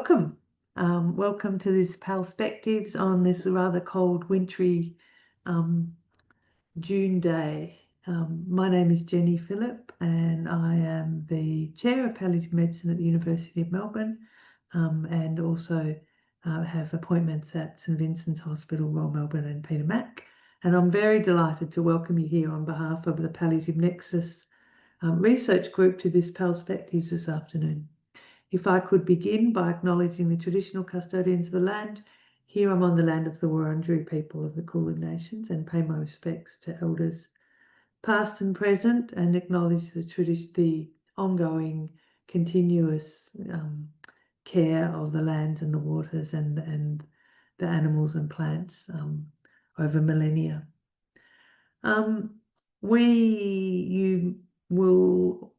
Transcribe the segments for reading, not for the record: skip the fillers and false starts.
welcome. Welcome to this Perspectives on this rather cold, wintry June day. My name is Jenny Phillip, and I am the Chair of Palliative Medicine at the University of Melbourne, and also have appointments at St Vincent's Hospital, Royal Melbourne, and Peter Mac. And I'm very delighted to welcome you here on behalf of the Palliative Nexus research group to this Perspectives this afternoon. If I could begin by acknowledging the traditional custodians of the land. Here I'm on the land of the Wurundjeri people of the Kulin Nations, and pay my respects to elders past and present, and acknowledge the ongoing continuous care of the lands and the waters and the animals and plants over millennia.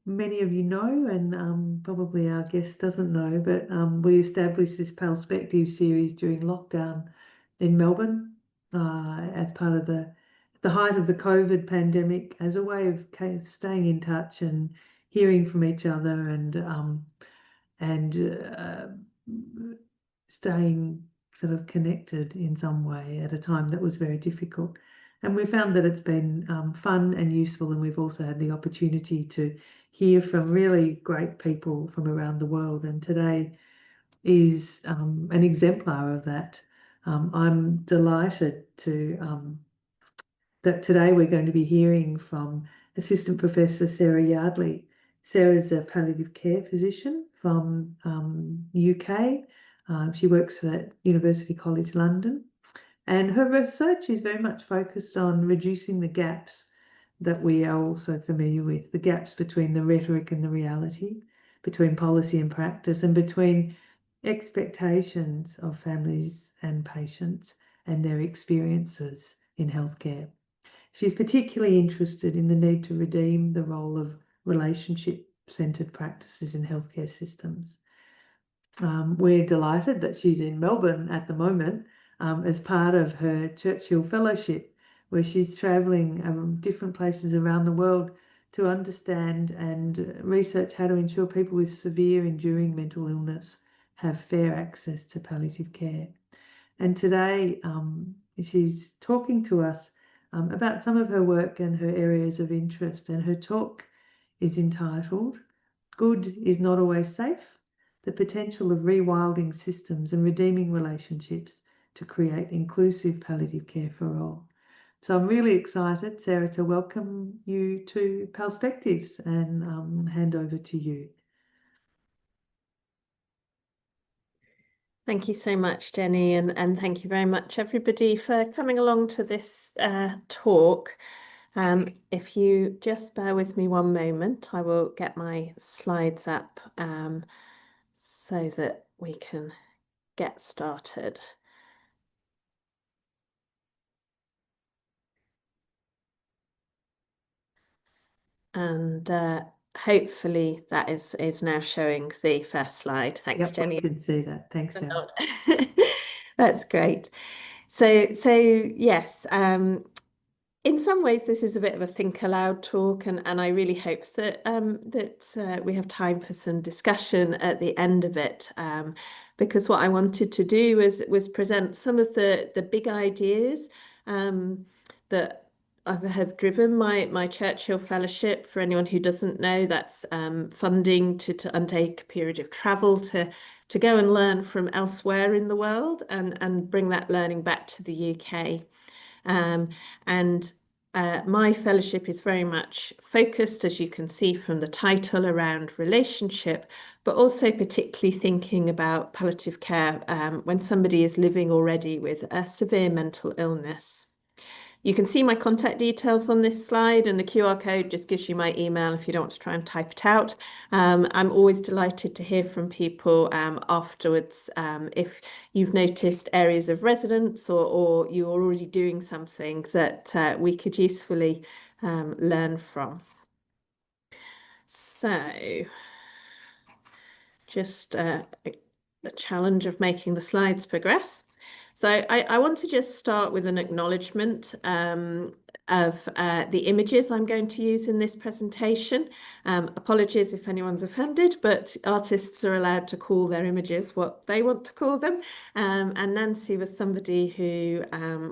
Many of you know, and probably our guest doesn't know, but we established this Perspective series during lockdown in Melbourne as part of the height of the COVID pandemic, as a way of staying in touch and hearing from each other and staying sort of connected in some way at a time that was very difficult. And we found that it's been fun and useful, and we've also had the opportunity to hear from really great people from around the world. And today is an exemplar of that. I'm delighted that today we're going to be hearing from Assistant Professor Sarah Yardley. Sarah's a palliative care physician from UK. She works at University College London. And her research is very much focused on reducing the gaps that we are also familiar with, the gaps between the rhetoric and the reality, between policy and practice, and between expectations of families and patients and their experiences in healthcare. She's particularly interested in the need to redeem the role of relationship-centred practices in healthcare systems. We're delighted that she's in Melbourne at the moment as part of her Churchill Fellowship, where she's travelling different places around the world to understand and research how to ensure people with severe enduring mental illness have fair access to palliative care. And today she's talking to us about some of her work and her areas of interest, and her talk is entitled "Good is Not Always Safe: The Potential of Rewilding Systems and Redeeming Relationships to Create Inclusive Palliative Care for All." So I'm really excited, Sarah, to welcome you to Perspectives and hand over to you. Thank you so much, Jenny, and thank you very much, everybody, for coming along to this talk. If you just bear with me one moment, I will get my slides up so that we can get started. And hopefully that is now showing the first slide. Thanks, Yep, Jenny. I can see that. Thanks, Sarah. That's great. So yes, in some ways this is a bit of a think aloud talk, and I really hope that we have time for some discussion at the end of it, because what I wanted to do was present some of the big ideas that have driven my Churchill Fellowship. For anyone who doesn't know, that's funding to undertake a period of travel to go and learn from elsewhere in the world and bring that learning back to the UK. My fellowship is very much focused, as you can see from the title, around relationship, but also particularly thinking about palliative care when somebody is living already with a severe mental illness. You can see my contact details on this slide, and the QR code just gives you my email if you don't want to try and type it out. I'm always delighted to hear from people afterwards if you've noticed areas of resonance or you're already doing something that we could usefully learn from. So just the challenge of making the slides progress. So I want to just start with an acknowledgement. of the images I'm going to use in this presentation. Apologies if anyone's offended, but artists are allowed to call their images what they want to call them. And Nancy was somebody who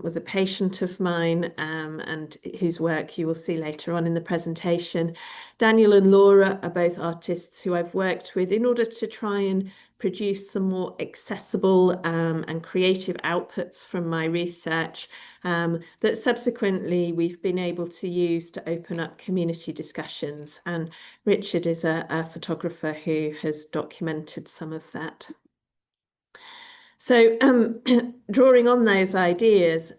was a patient of mine and whose work you will see later on in the presentation. Daniel and Laura are both artists who I've worked with in order to try and produce some more accessible and creative outputs from my research that subsequently we've been able to use to open up community discussions. And Richard is a photographer who has documented some of that. So drawing on those ideas,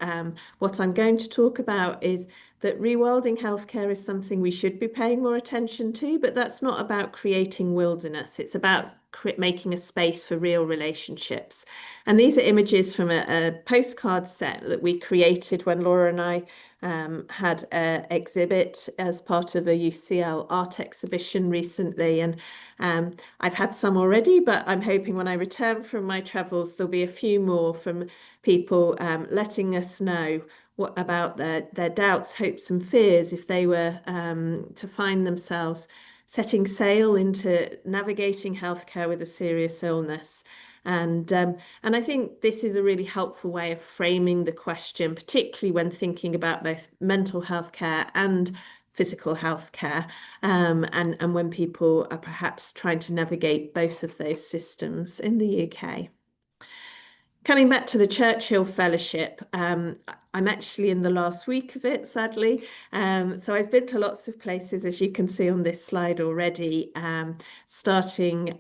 what I'm going to talk about is that rewilding healthcare is something we should be paying more attention to, but that's not about creating wilderness. It's about making a space for real relationships. And these are images from a postcard set that we created when Laura and I had an exhibit as part of a UCL art exhibition recently. And I've had some already, but I'm hoping when I return from my travels, there'll be a few more from people letting us know what about their doubts, hopes and fears if they were to find themselves setting sail into navigating healthcare with a serious illness. And I think this is a really helpful way of framing the question, particularly when thinking about both mental health care and physical health care, and when people are perhaps trying to navigate both of those systems in the UK. Coming back to the Churchill Fellowship, I'm actually in the last week of it, sadly. So I've been to lots of places, as you can see on this slide already, starting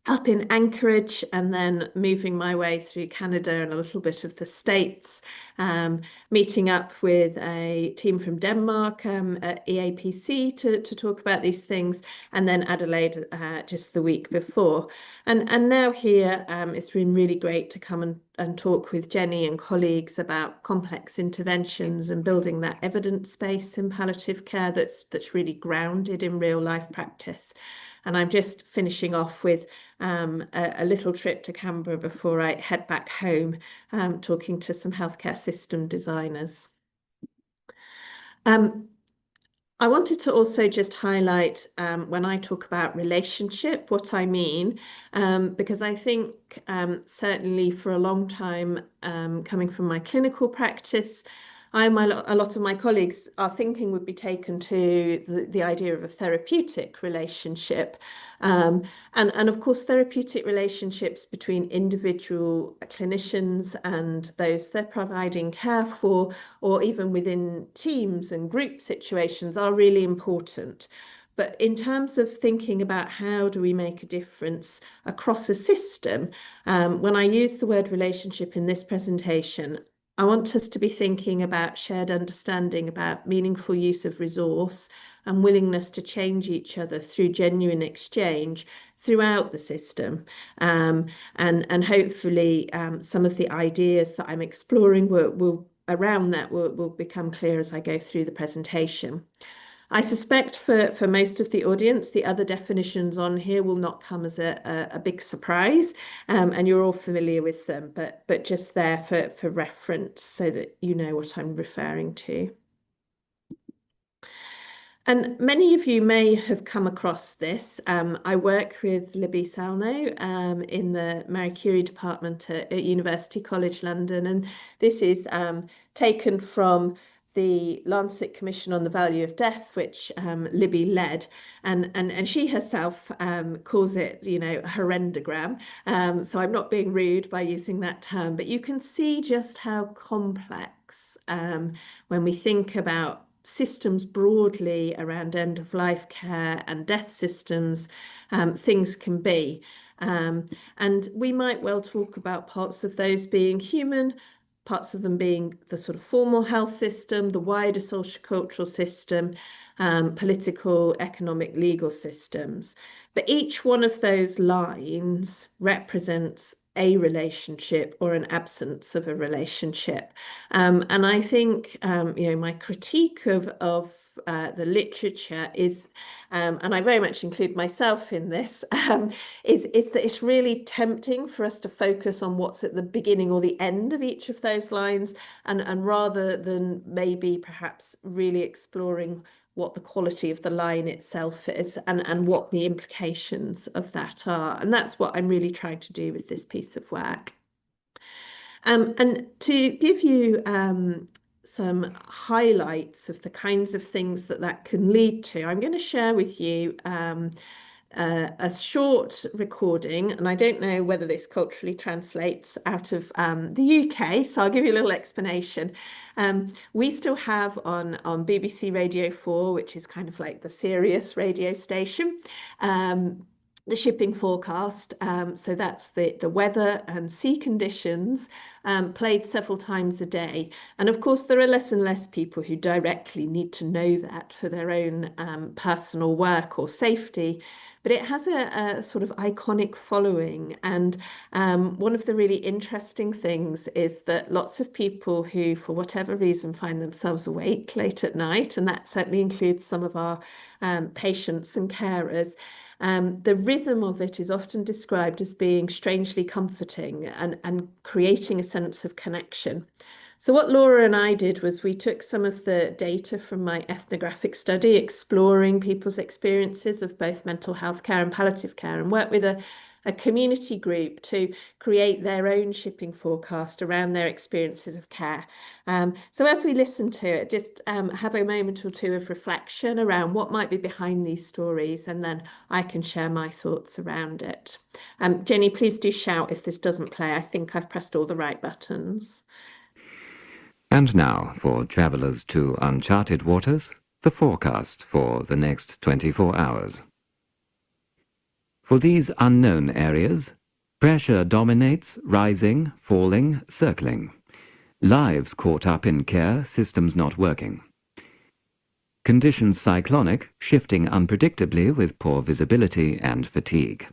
up in Anchorage and then moving my way through Canada and a little bit of the States, meeting up with a team from Denmark at EAPC to talk about these things, and then Adelaide just the week before. And now here, it's been really great to come and talk with Jenny and colleagues about complex interventions and building that evidence base in palliative care that's really grounded in real life practice. And I'm just finishing off with a little trip to Canberra before I head back home, talking to some healthcare system designers. I wanted to also just highlight when I talk about relationship, what I mean, because I think certainly for a long time, coming from my clinical practice, a lot of my colleagues, our thinking would be taken to the idea of a therapeutic relationship. And of course, therapeutic relationships between individual clinicians and those they're providing care for, or even within teams and group situations, are really important. But in terms of thinking about how do we make a difference across a system, when I use the word relationship in this presentation, I want us to be thinking about shared understanding, about meaningful use of resource and willingness to change each other through genuine exchange throughout the system. And hopefully some of the ideas that I'm exploring will become clear as I go through the presentation. I suspect for most of the audience, the other definitions on here will not come as a big surprise, and you're all familiar with them, but just there for reference so that you know what I'm referring to. And many of you may have come across this. I work with Libby Salno in the Marie Curie department at University College London, and this is taken from the Lancet Commission on the Value of Death, which Libby led, and she herself calls it, you know, a horrendogram. So I'm not being rude by using that term, but you can see just how complex when we think about systems broadly around end-of-life care and death systems, things can be. And we might well talk about parts of those being human, parts of them being the sort of formal health system, the wider social cultural system, political, economic, legal systems. But each one of those lines represents a relationship or an absence of a relationship. And I think, you know, my critique of the literature is, and I very much include myself in this, is that it's really tempting for us to focus on what's at the beginning or the end of each of those lines, and rather than maybe perhaps really exploring what the quality of the line itself is and what the implications of that are. And that's what I'm really trying to do with this piece of work. And to give you some highlights of the kinds of things that can lead to, I'm going to share with you a short recording, and I don't know whether this culturally translates out of the UK, so I'll give you a little explanation. We still have on BBC Radio 4, which is kind of like the serious radio station, the shipping forecast. So that's the weather and sea conditions played several times a day. And of course, there are less and less people who directly need to know that for their own personal work or safety. But it has a sort of iconic following. And one of the really interesting things is that lots of people who, for whatever reason, find themselves awake late at night, and that certainly includes some of our patients and carers, the rhythm of it is often described as being strangely comforting and creating a sense of connection. So what Laura and I did was we took some of the data from my ethnographic study exploring people's experiences of both mental health care and palliative care, and worked with a community group to create their own shipping forecast around their experiences of care. So as we listen to it, just have a moment or two of reflection around what might be behind these stories, and then I can share my thoughts around it. Jenny, please do shout if this doesn't play. I think I've pressed all the right buttons. And now, for travellers to uncharted waters, the forecast for the next 24 hours. For these unknown areas, pressure dominates, rising, falling, circling. Lives caught up in care, systems not working. Conditions cyclonic, shifting unpredictably with poor visibility and fatigue.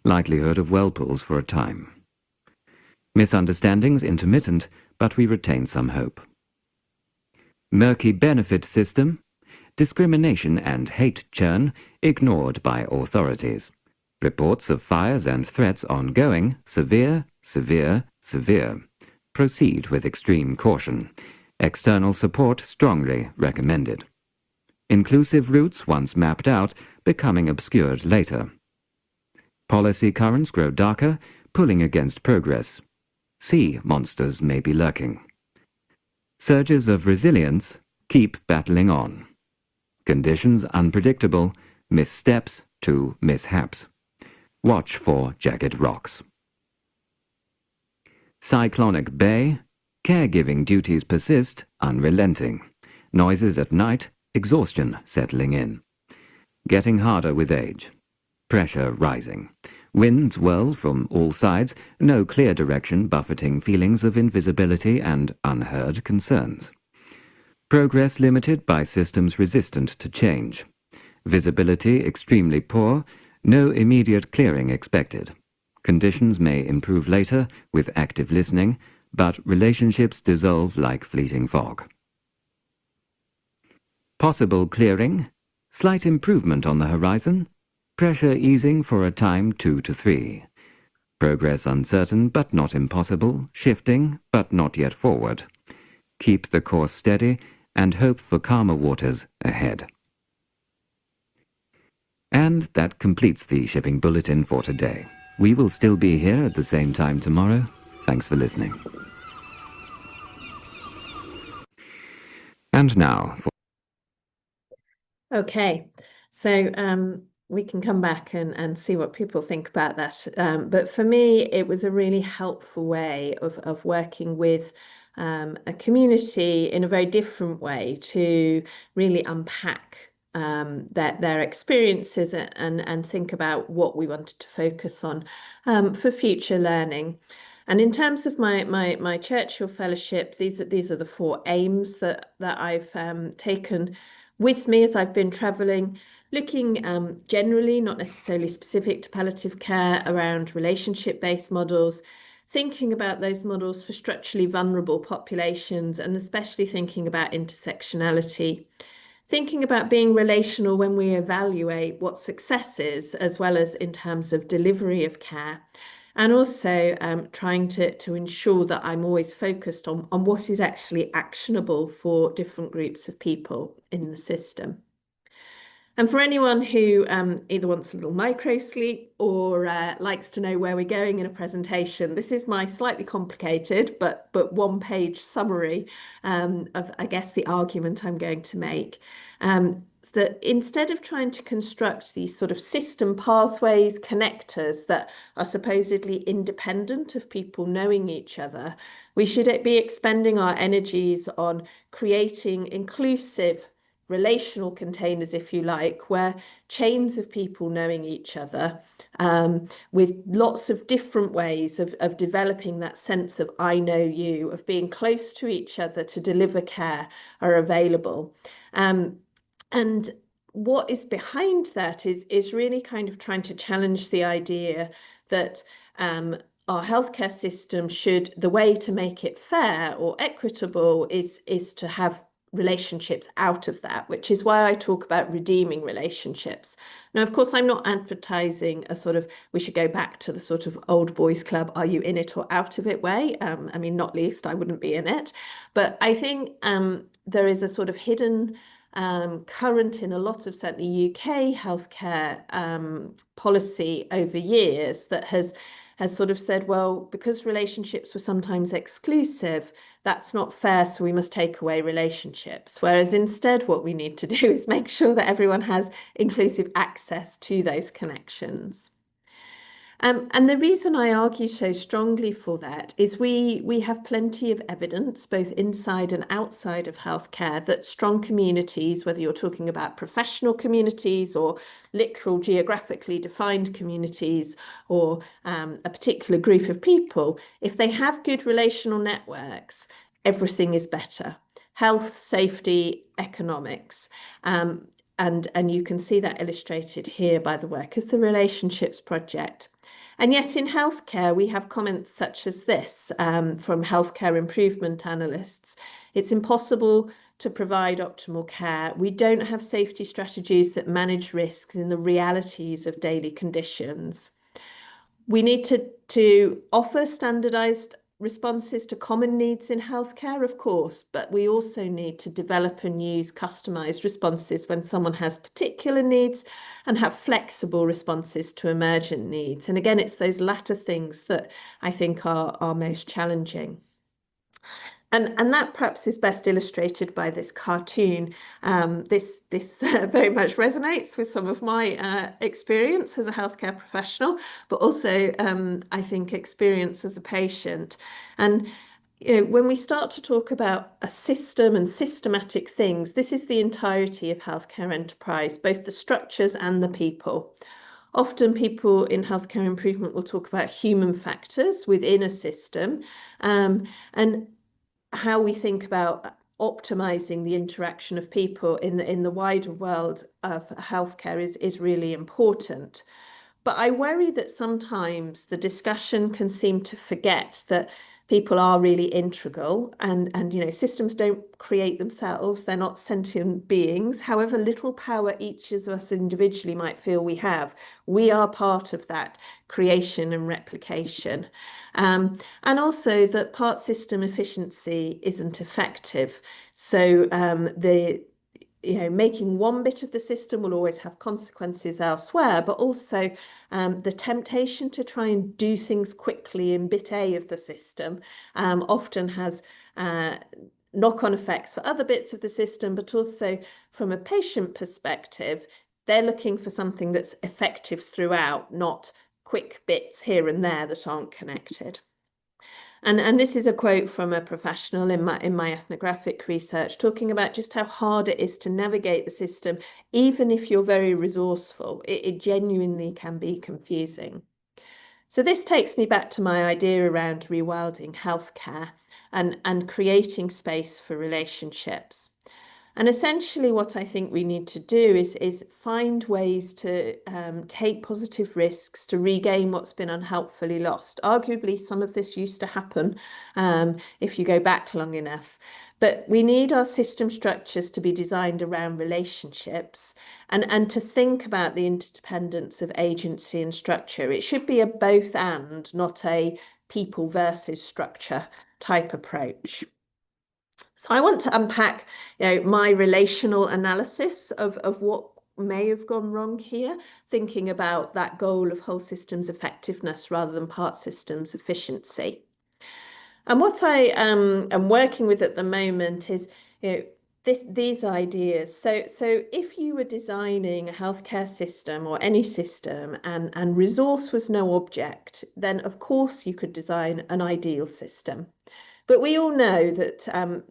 Likelihood of whirlpools for a time. Misunderstandings intermittent, but we retain some hope. Murky benefit system, discrimination and hate churn ignored by authorities. Reports of fires and threats ongoing, severe, severe, severe. Proceed with extreme caution. External support strongly recommended. Inclusive routes once mapped out, becoming obscured later. Policy currents grow darker, pulling against progress. Sea monsters may be lurking. Surges of resilience, keep battling on. Conditions unpredictable, missteps to mishaps. Watch for jagged rocks. Cyclonic bay, caregiving duties persist, unrelenting. Noises at night, exhaustion settling in. Getting harder with age. Pressure rising. Winds whirl from all sides, no clear direction buffeting feelings of invisibility and unheard concerns. Progress limited by systems resistant to change. Visibility extremely poor, no immediate clearing expected. Conditions may improve later with active listening, but relationships dissolve like fleeting fog. Possible clearing, slight improvement on the horizon, pressure easing for a time 2 to 3. Progress uncertain but not impossible, shifting but not yet forward. Keep the course steady and hope for calmer waters ahead. And that completes the shipping bulletin for today. We will still be here at the same time tomorrow. Thanks for listening. And now for... Okay, so we can come back and see what people think about that. But for me, it was a really helpful way of working with a community in a very different way to really unpack their experiences and think about what we wanted to focus on for future learning. And in terms of my Churchill Fellowship, these are the 4 aims that I've taken with me as I've been travelling, looking generally, not necessarily specific to palliative care, around relationship-based models, thinking about those models for structurally vulnerable populations, and especially thinking about intersectionality. thinking about being relational when we evaluate what success is, as well as in terms of delivery of care. And also trying to ensure that I'm always focused on what is actually actionable for different groups of people in the system. And for anyone who either wants a little micro sleep or likes to know where we're going in a presentation, this is my slightly complicated but one-page summary of, I guess, the argument I'm going to make. So that instead of trying to construct these sort of system pathways, connectors that are supposedly independent of people knowing each other, we should be expending our energies on creating inclusive relational containers, if you like, where chains of people knowing each other with lots of different ways of developing that sense of I know you, of being close to each other to deliver care are available. And what is behind that is really kind of trying to challenge the idea that our healthcare system should, the way to make it fair or equitable is to have relationships out of that, which is why I talk about redeeming relationships. Now, of course, I'm not advertising a sort of, we should go back to the sort of old boys club, are you in it or out of it way? I mean, not least, I wouldn't be in it. But I think there is a sort of hidden current in a lot of certainly UK healthcare policy over years that has sort of said, well, because relationships were sometimes exclusive, that's not fair, so we must take away relationships. Whereas instead, what we need to do is make sure that everyone has inclusive access to those connections. And the reason I argue so strongly for that is we have plenty of evidence, both inside and outside of healthcare, that strong communities, whether you're talking about professional communities or literal geographically defined communities or a particular group of people, if they have good relational networks, everything is better. Health, safety, economics. And you can see that illustrated here by the work of the Relationships Project. And yet in healthcare, we have comments such as this from healthcare improvement analysts. It's impossible to provide optimal care. We don't have safety strategies that manage risks in the realities of daily conditions. We need to offer standardized responses to common needs in healthcare, of course, but we also need to develop and use customized responses when someone has particular needs and have flexible responses to emergent needs. And again, it's those latter things that I think are most challenging. And that perhaps is best illustrated by this cartoon. This very much resonates with some of my experience as a healthcare professional, but also I think experience as a patient. And when we start to talk about a system and systematic things, this is the entirety of healthcare enterprise, both the structures and the people. Often people in healthcare improvement will talk about human factors within a system, and how we think about optimizing the interaction of people in the wider world of healthcare is really important. But I worry that sometimes the discussion can seem to forget that people are really integral and systems don't create themselves. They're not sentient beings. However little power each of us individually might feel we have, we are part of that creation and replication. And also that part system efficiency isn't effective. So making one bit of the system will always have consequences elsewhere, but also the temptation to try and do things quickly in bit A of the system often has knock-on effects for other bits of the system, but also from a patient perspective, they're looking for something that's effective throughout, not quick bits here and there that aren't connected. And this is a quote from a professional in my ethnographic research, talking about just how hard it is to navigate the system, even if you're very resourceful. It genuinely can be confusing. So this takes me back to my idea around rewilding healthcare and creating space for relationships. And essentially what I think we need to do is find ways to take positive risks to regain what's been unhelpfully lost. Arguably, some of this used to happen if you go back long enough. But we need our system structures to be designed around relationships and to think about the interdependence of agency and structure. It should be a both and, not a people versus structure type approach. So I want to unpack, my relational analysis of what may have gone wrong here, thinking about that goal of whole systems effectiveness rather than part systems efficiency. And what I am working with at the moment is, these ideas. So if you were designing a healthcare system or any system and resource was no object, then of course you could design an ideal system. But we all know that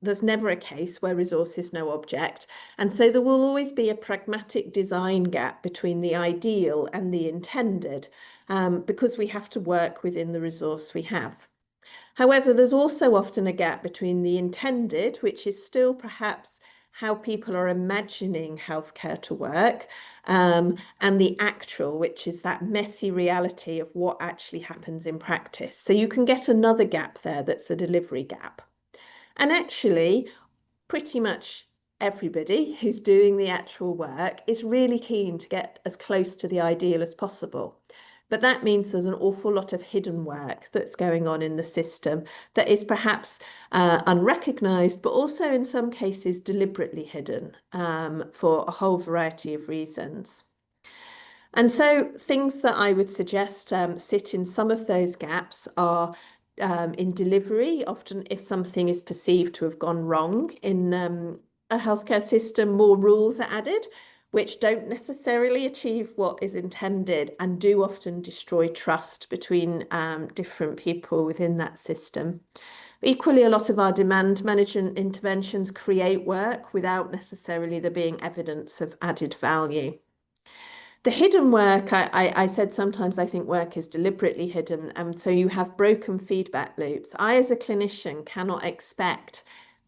there's never a case where resource is no object. And so there will always be a pragmatic design gap between the ideal and the intended, because we have to work within the resource we have. However, there's also often a gap between the intended, which is still perhaps how people are imagining healthcare to work, and the actual, which is that messy reality of what actually happens in practice. So you can get another gap there that's a delivery gap. And actually, pretty much everybody who's doing the actual work is really keen to get as close to the ideal as possible. But that means there's an awful lot of hidden work that's going on in the system that is perhaps unrecognised, but also in some cases deliberately hidden for a whole variety of reasons. And so things that I would suggest sit in some of those gaps are in delivery. Often if something is perceived to have gone wrong in a healthcare system, more rules are added, which don't necessarily achieve what is intended and do often destroy trust between different people within that system. Equally, a lot of our demand management interventions create work without necessarily there being evidence of added value. The hidden work, I said sometimes I think work is deliberately hidden, and so you have broken feedback loops. I, as a clinician, cannot expect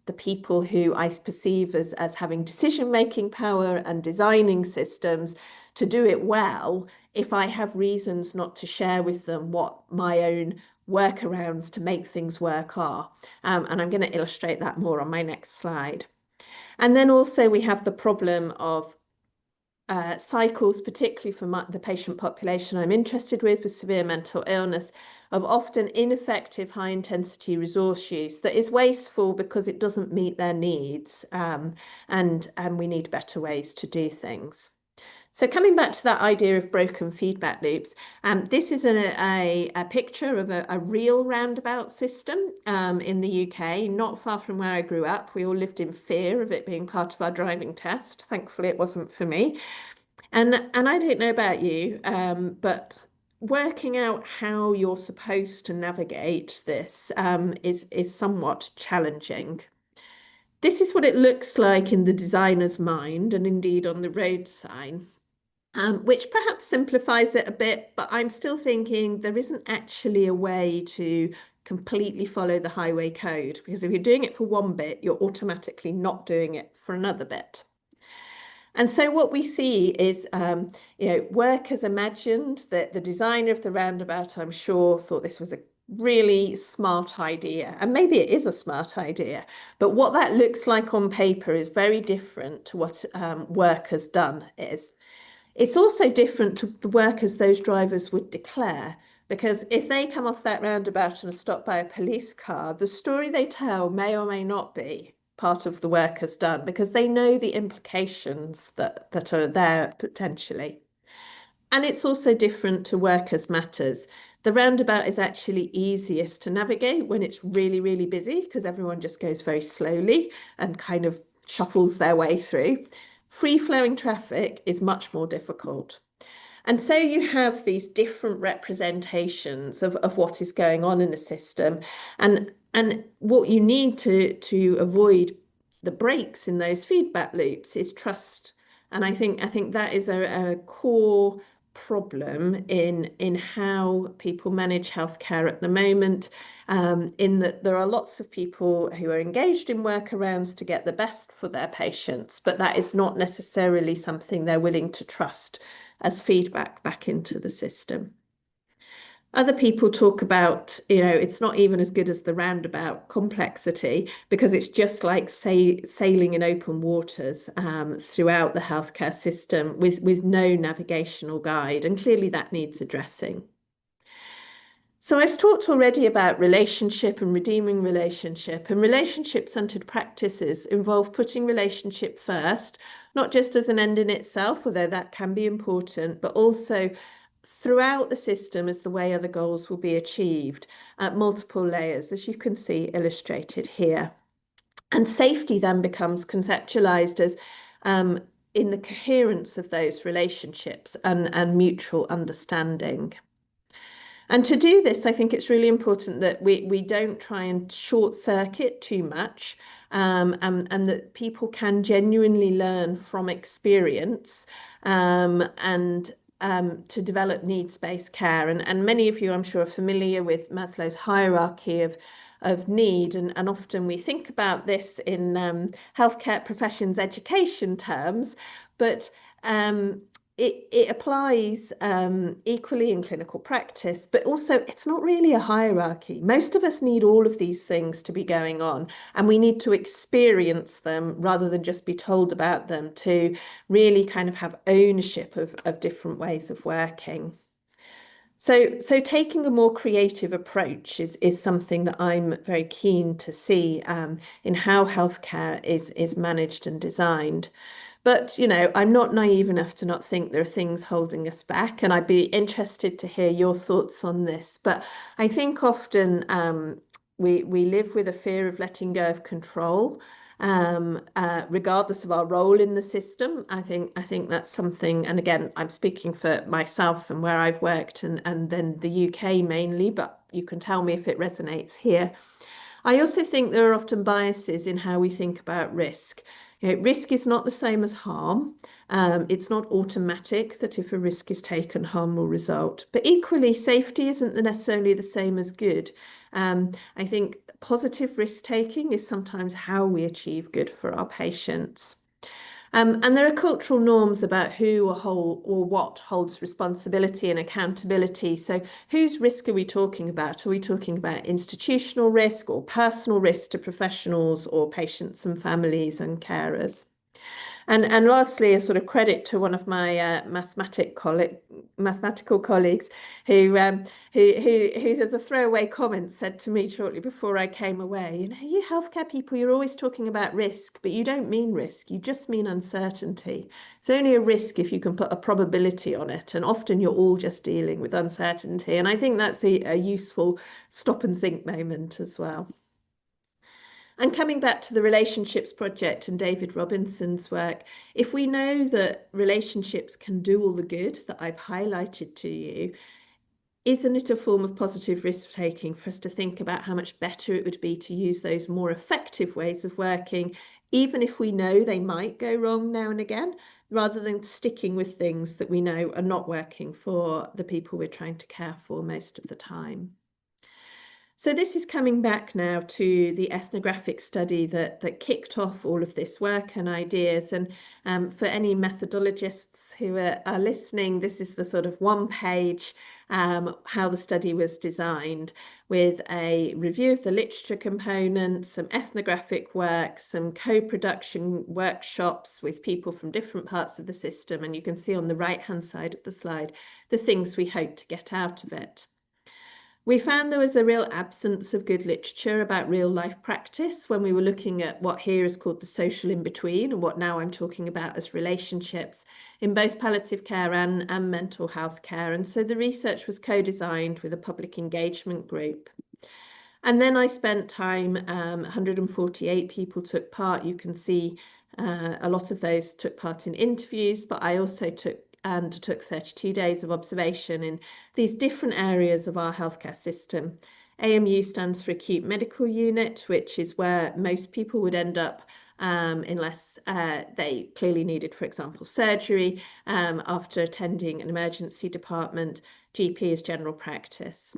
the people who I perceive as having decision-making power and designing systems to do it well if I have reasons not to share with them what my own workarounds to make things work are. And I'm going to illustrate that more on my next slide. And then also we have the problem of cycles, particularly for the patient population I'm interested with severe mental illness, of often ineffective high-intensity resource use that is wasteful because it doesn't meet their needs, and we need better ways to do things. So coming back to that idea of broken feedback loops, this is a picture of a real roundabout system in the UK, not far from where I grew up. We all lived in fear of it being part of our driving test. Thankfully, it wasn't for me. And I don't know about you, but working out how you're supposed to navigate this is somewhat challenging. This is what it looks like in the designer's mind and indeed on the road sign. Which perhaps simplifies it a bit, but I'm still thinking there isn't actually a way to completely follow the highway code, because if you're doing it for one bit, you're automatically not doing it for another bit. And so what we see is, work as imagined, that the designer of the roundabout, I'm sure, thought this was a really smart idea, and maybe it is a smart idea, but what that looks like on paper is very different to what work has done is. It's also different to the work as those drivers would declare, because if they come off that roundabout and are stopped by a police car, the story they tell may or may not be part of the work has done, because they know the implications that are there potentially. And it's also different to work as matters. The roundabout is actually easiest to navigate when it's really, really busy, because everyone just goes very slowly and kind of shuffles their way through. Free-flowing traffic is much more difficult. And so you have these different representations of what is going on in the system. And what you need to avoid the breaks in those feedback loops is trust. And I think that is a core problem in how people manage healthcare at the moment, in that there are lots of people who are engaged in workarounds to get the best for their patients, but that is not necessarily something they're willing to trust as feedback back into the system. Other people talk about, it's not even as good as the roundabout complexity, because it's just like sailing in open waters throughout the healthcare system with no navigational guide. And clearly that needs addressing. So I've talked already about relationship and redeeming relationship, and relationship-centered practices involve putting relationship first, not just as an end in itself, although that can be important, but also throughout the system as the way other goals will be achieved at multiple layers, as you can see illustrated here. And safety then becomes conceptualized as in the coherence of those relationships and mutual understanding. And to do this, I think it's really important that we don't try and short circuit too much, and that people can genuinely learn from experience, and to develop needs-based care. And many of you, I'm sure, are familiar with Maslow's hierarchy of need, and often we think about this in healthcare professions education terms, but it applies equally in clinical practice, but also it's not really a hierarchy. Most of us need all of these things to be going on, and we need to experience them rather than just be told about them to really kind of have ownership of different ways of working. So taking a more creative approach is something that I'm very keen to see in how healthcare is managed and designed. But, I'm not naive enough to not think there are things holding us back, and I'd be interested to hear your thoughts on this. But I think often we live with a fear of letting go of control, regardless of our role in the system. I think that's something, and again, I'm speaking for myself and where I've worked and then the UK mainly, but you can tell me if it resonates here. I also think there are often biases in how we think about risk. Risk is not the same as harm. It's not automatic that if a risk is taken, harm will result. But equally, safety isn't necessarily the same as good. I think positive risk-taking is sometimes how we achieve good for our patients. And there are cultural norms about who or what holds responsibility and accountability. So whose risk are we talking about? Are we talking about institutional risk or personal risk to professionals or patients and families and carers? And lastly, a sort of credit to one of my mathematical colleagues who as a throwaway comment said to me shortly before I came away, you healthcare people, you're always talking about risk, but you don't mean risk, you just mean uncertainty. It's only a risk if you can put a probability on it, and often you're all just dealing with uncertainty. And I think that's a useful stop and think moment as well. And coming back to the Relationships Project and David Robinson's work, if we know that relationships can do all the good that I've highlighted to you, isn't it a form of positive risk-taking for us to think about how much better it would be to use those more effective ways of working, even if we know they might go wrong now and again, rather than sticking with things that we know are not working for the people we're trying to care for most of the time? So this is coming back now to the ethnographic study that kicked off all of this work and ideas. And for any methodologists who are listening, this is the sort of one-page how the study was designed, with a review of the literature component, some ethnographic work, some co-production workshops with people from different parts of the system. And you can see on the right-hand side of the slide the things we hope to get out of it. We found there was a real absence of good literature about real life practice when we were looking at what here is called the social in-between, and what now I'm talking about as relationships in both palliative care and mental health care. And so the research was co-designed with a public engagement group. And then I spent time, 148 people took part. You can see a lot of those took part in interviews, but I also undertook 32 days of observation in these different areas of our healthcare system. AMU stands for Acute Medical Unit, which is where most people would end up unless they clearly needed, for example, surgery after attending an emergency department. GP is general practice.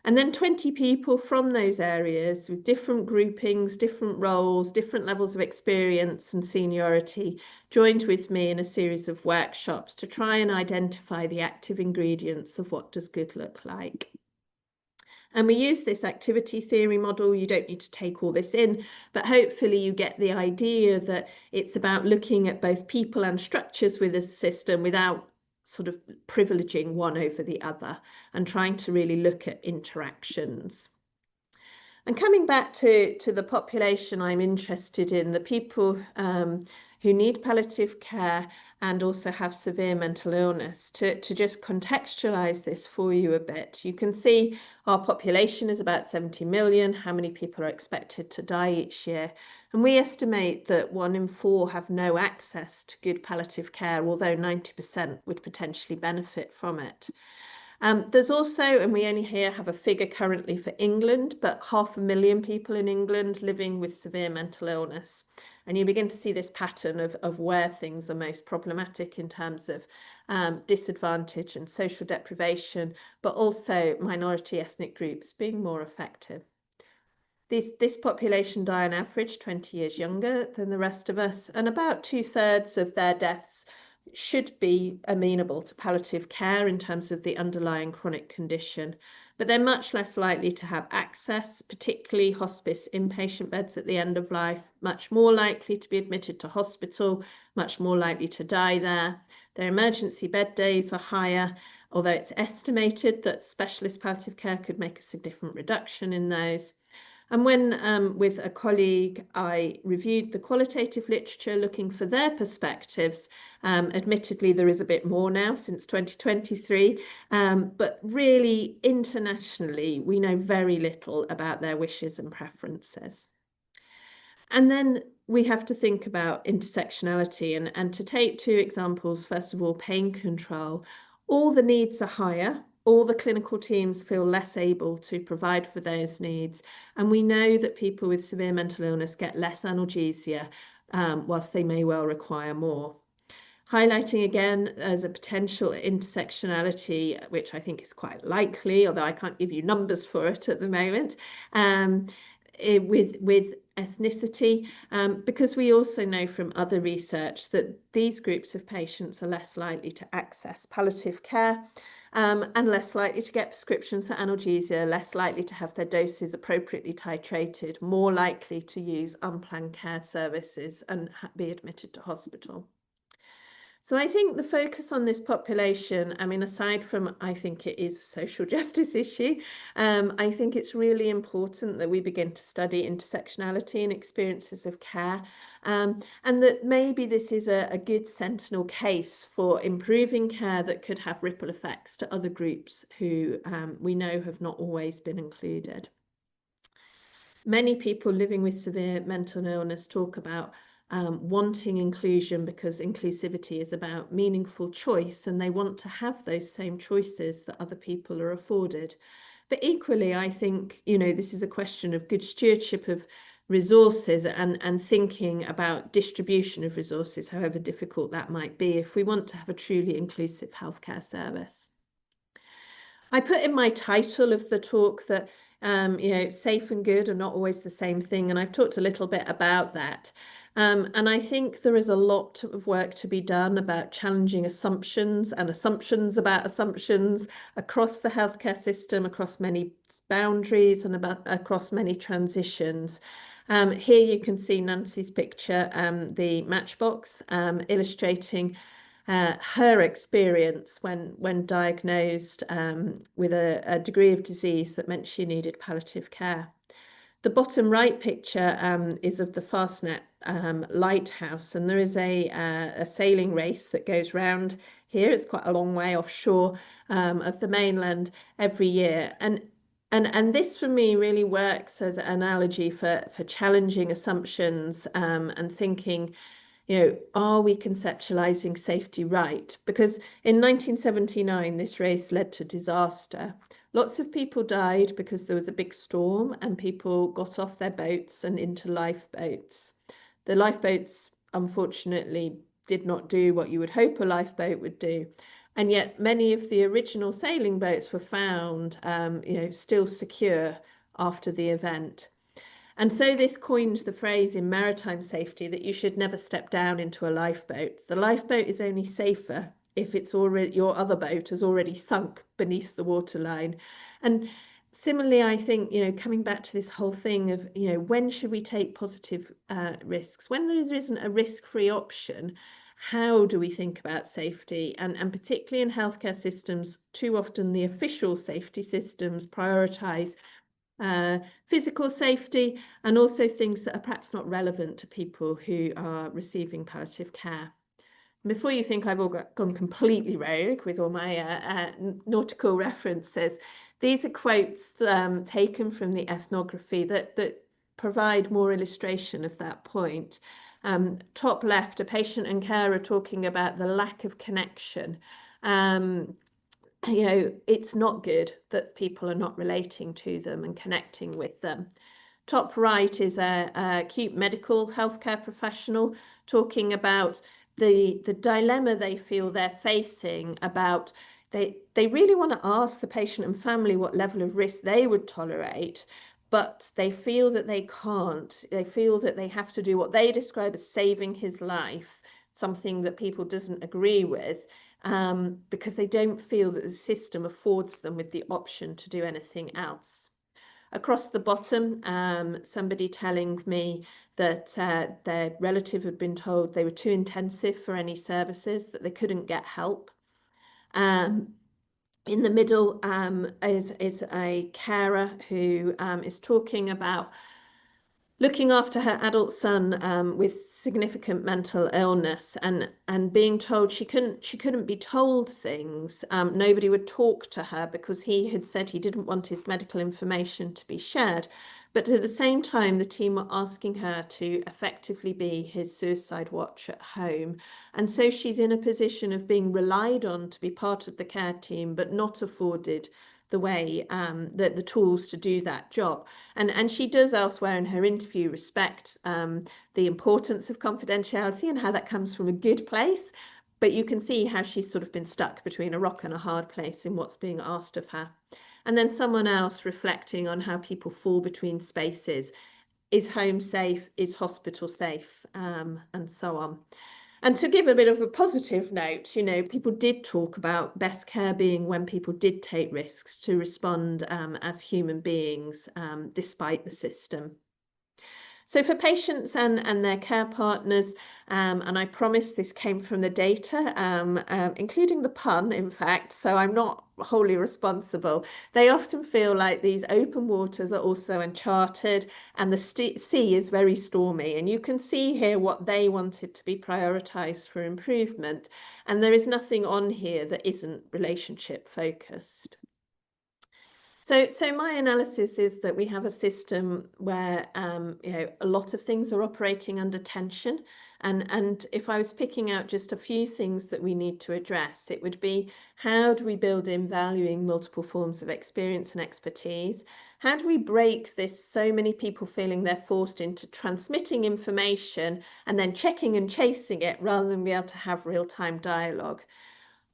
And then 20 people from those areas with different groupings, different roles, different levels of experience and seniority joined with me in a series of workshops to try and identify the active ingredients of what does good look like. And we use this activity theory model. You don't need to take all this in, but hopefully you get the idea that it's about looking at both people and structures with a system without sort of privileging one over the other, and trying to really look at interactions. And coming back to the population I'm interested in, the people who need palliative care and also have severe mental illness, to just contextualize this for you a bit. You can see our population is about 70 million, how many people are expected to die each year. And we estimate that 1 in 4 have no access to good palliative care, although 90% would potentially benefit from it. There's also, and we only here have a figure currently for England, but 500,000 people in England living with severe mental illness. And you begin to see this pattern of where things are most problematic in terms of disadvantage and social deprivation, but also minority ethnic groups being more effective. This population die on average 20 years younger than the rest of us, and about 2/3 of their deaths should be amenable to palliative care in terms of the underlying chronic condition, but they're much less likely to have access, particularly hospice inpatient beds at the end of life, much more likely to be admitted to hospital, much more likely to die there. Their emergency bed days are higher, although it's estimated that specialist palliative care could make a significant reduction in those. And when with a colleague, I reviewed the qualitative literature looking for their perspectives. Admittedly, there is a bit more now since 2023, but really internationally, we know very little about their wishes and preferences. And then we have to think about intersectionality, and to take 2 examples, first of all, pain control. All the needs are higher. All the clinical teams feel less able to provide for those needs. And we know that people with severe mental illness get less analgesia, whilst they may well require more. Highlighting again as a potential intersectionality, which I think is quite likely, although I can't give you numbers for it at the moment, with ethnicity, because we also know from other research that these groups of patients are less likely to access palliative care, and less likely to get prescriptions for analgesia, less likely to have their doses appropriately titrated, more likely to use unplanned care services and be admitted to hospital. So I think the focus on this population, I mean, aside from, I think it is a social justice issue, I think it's really important that we begin to study intersectionality and experiences of care, and that maybe this is a good sentinel case for improving care that could have ripple effects to other groups who we know have not always been included. Many people living with severe mental illness talk about wanting inclusion because inclusivity is about meaningful choice, and they want to have those same choices that other people are afforded. But equally, I think, this is a question of good stewardship of resources and thinking about distribution of resources, however difficult that might be, if we want to have a truly inclusive healthcare service. I put in my title of the talk that safe and good are not always the same thing, and I've talked a little bit about that. And I think there is a lot of work to be done about challenging assumptions and assumptions about assumptions across the healthcare system, across many boundaries and across many transitions. Here you can see Nancy's picture, the matchbox, illustrating her experience when diagnosed with a degree of disease that meant she needed palliative care. The bottom right picture is of the Fastnet lighthouse, and there is a sailing race that goes round here. It's quite a long way offshore of the mainland every year, and this for me really works as an analogy for challenging assumptions and thinking, are we conceptualizing safety right? Because in 1979, this race led to disaster. Lots of people died because there was a big storm and people got off their boats and into lifeboats. The lifeboats, unfortunately, did not do what you would hope a lifeboat would do. And yet many of the original sailing boats were found, still secure after the event. And so this coined the phrase in maritime safety that you should never step down into a lifeboat. The lifeboat is only safer if it's already, your other boat has already sunk beneath the waterline. And similarly, I think, coming back to this whole thing of, when should we take positive risks? When there isn't a risk-free option, how do we think about safety? And particularly in healthcare systems, too often the official safety systems prioritise physical safety and also things that are perhaps not relevant to people who are receiving palliative care. Before you think I've all gone completely rogue with all my nautical references, these are quotes taken from the ethnography that provide more illustration of that point. Top left, a patient and carer talking about the lack of connection. It's not good that people are not relating to them and connecting with them. Top right is a acute medical healthcare professional talking about the dilemma they feel they're facing about they really want to ask the patient and family what level of risk they would tolerate, but they feel that they can't. They feel that they have to do what they describe as saving his life, something that people doesn't agree with. Because they don't feel that the system affords them with the option to do anything else. Across the bottom, somebody telling me that their relative had been told they were too intensive for any services, that they couldn't get help. In the middle is a carer who is talking about looking after her adult son with significant mental illness and being told she couldn't be told things. Nobody would talk to her because he had said he didn't want his medical information to be shared. But at the same time, the team were asking her to effectively be his suicide watch at home. And so she's in a position of being relied on to be part of the care team, but not afforded the way the tools to do that job. And she does elsewhere in her interview respect the importance of confidentiality and how that comes from a good place. But you can see how she's sort of been stuck between a rock and a hard place in what's being asked of her. And then someone else reflecting on how people fall between spaces. Is home safe? Is hospital safe? And so on. And to give a bit of a positive note, people did talk about best care being when people did take risks to respond as human beings, despite the system. So for patients and their care partners, and I promise this came from the data, including the pun, in fact, so I'm not wholly responsible. They often feel like these open waters are also uncharted and the sea is very stormy. And you can see here what they wanted to be prioritised for improvement. And there is nothing on here that isn't relationship focused. So my analysis is that we have a system where a lot of things are operating under tension, and if I was picking out just a few things that we need to address, it would be how do we build in valuing multiple forms of experience and expertise? How do we break this so many people feeling they're forced into transmitting information and then checking and chasing it rather than be able to have real-time dialogue?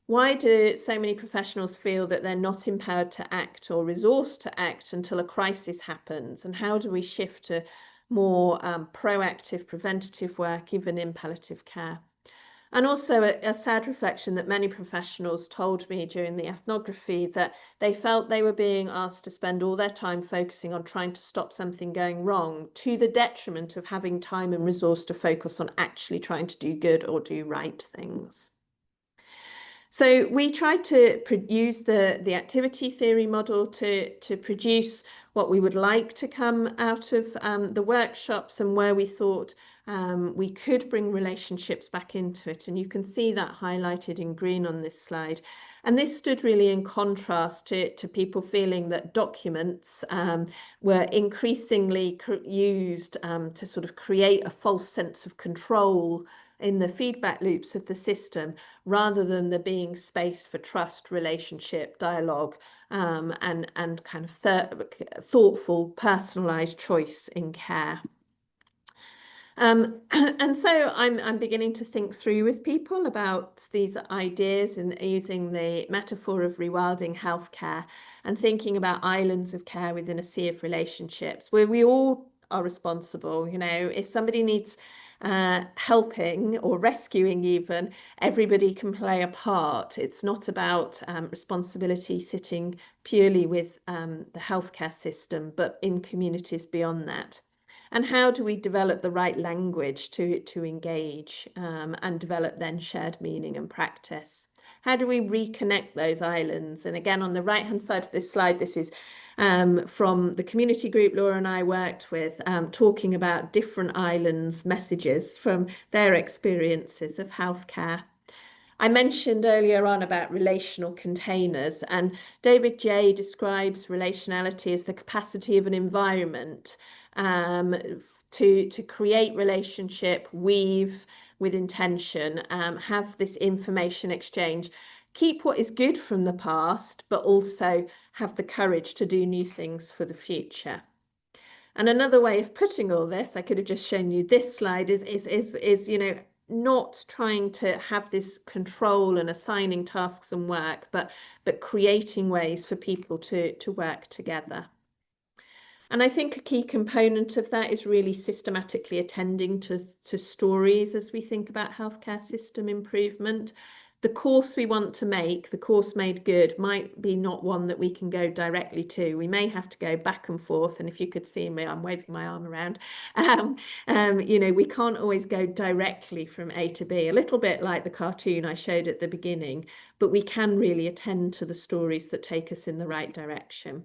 Why do so many professionals feel that they're not empowered to act or resourced to act until a crisis happens? And how do we shift to more proactive, preventative work, even in palliative care? And also a sad reflection that many professionals told me during the ethnography that they felt they were being asked to spend all their time focusing on trying to stop something going wrong to the detriment of having time and resource to focus on actually trying to do good or do right things. So we tried to use the activity theory model to produce what we would like to come out of the workshops and where we thought we could bring relationships back into it. And you can see that highlighted in green on this slide. And this stood really in contrast to people feeling that documents were increasingly used to sort of create a false sense of control in the feedback loops of the system, rather than there being space for trust, relationship, dialogue, and kind of thoughtful, personalised choice in care. And so I'm beginning to think through with people about these ideas and using the metaphor of rewilding healthcare and thinking about islands of care within a sea of relationships where we all are responsible. You know, if somebody needs helping or rescuing even, everybody can play a part. It's not about responsibility sitting purely with the healthcare system, but in communities beyond that. And how do we develop the right language to engage and develop then shared meaning and practice? How do we reconnect those islands? And again, on the right-hand side of this slide, this is from the community group Laura and I worked with, talking about different islands messages from their experiences of healthcare. I mentioned earlier on about relational containers, and David J. describes relationality as the capacity of an environment to create relationship, weave with intention, have this information exchange, keep what is good from the past, but also have the courage to do new things for the future. And another way of putting all this, I could have just shown you this slide, is you know, not trying to have this control and assigning tasks and work, but creating ways for people to work together. And I think a key component of that is really systematically attending to stories as we think about healthcare system improvement. The course we want to make, the course made good, might be not one that we can go directly to. We may have to go back and forth. And if you could see me, I'm waving my arm around. You know, we can't always go directly from A to B, a little bit like the cartoon I showed at the beginning, but we can really attend to the stories that take us in the right direction.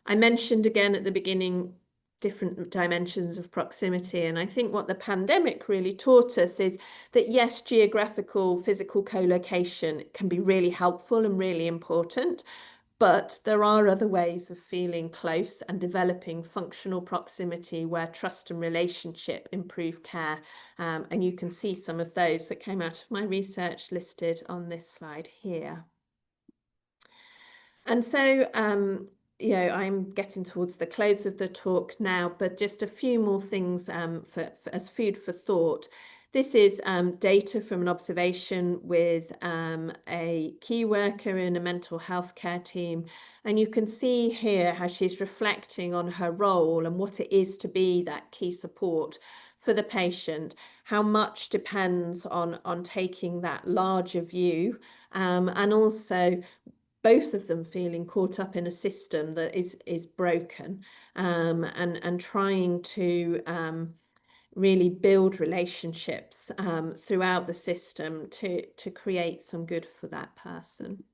I mentioned again at the beginning different dimensions of proximity, and I think what the pandemic really taught us is that yes, geographical, physical co-location can be really helpful and really important, but there are other ways of feeling close and developing functional proximity where trust and relationship improve care. And you can see some of those that came out of my research listed on this slide here. And so, you know, I'm getting towards the close of the talk now, but just a few more things as food for thought. This is data from an observation with a key worker in a mental health care team. And you can see here how she's reflecting on her role and what it is to be that key support for the patient, how much depends on taking that larger view, and also both of them feeling caught up in a system that is broken, and trying to really build relationships throughout the system to create some good for that person.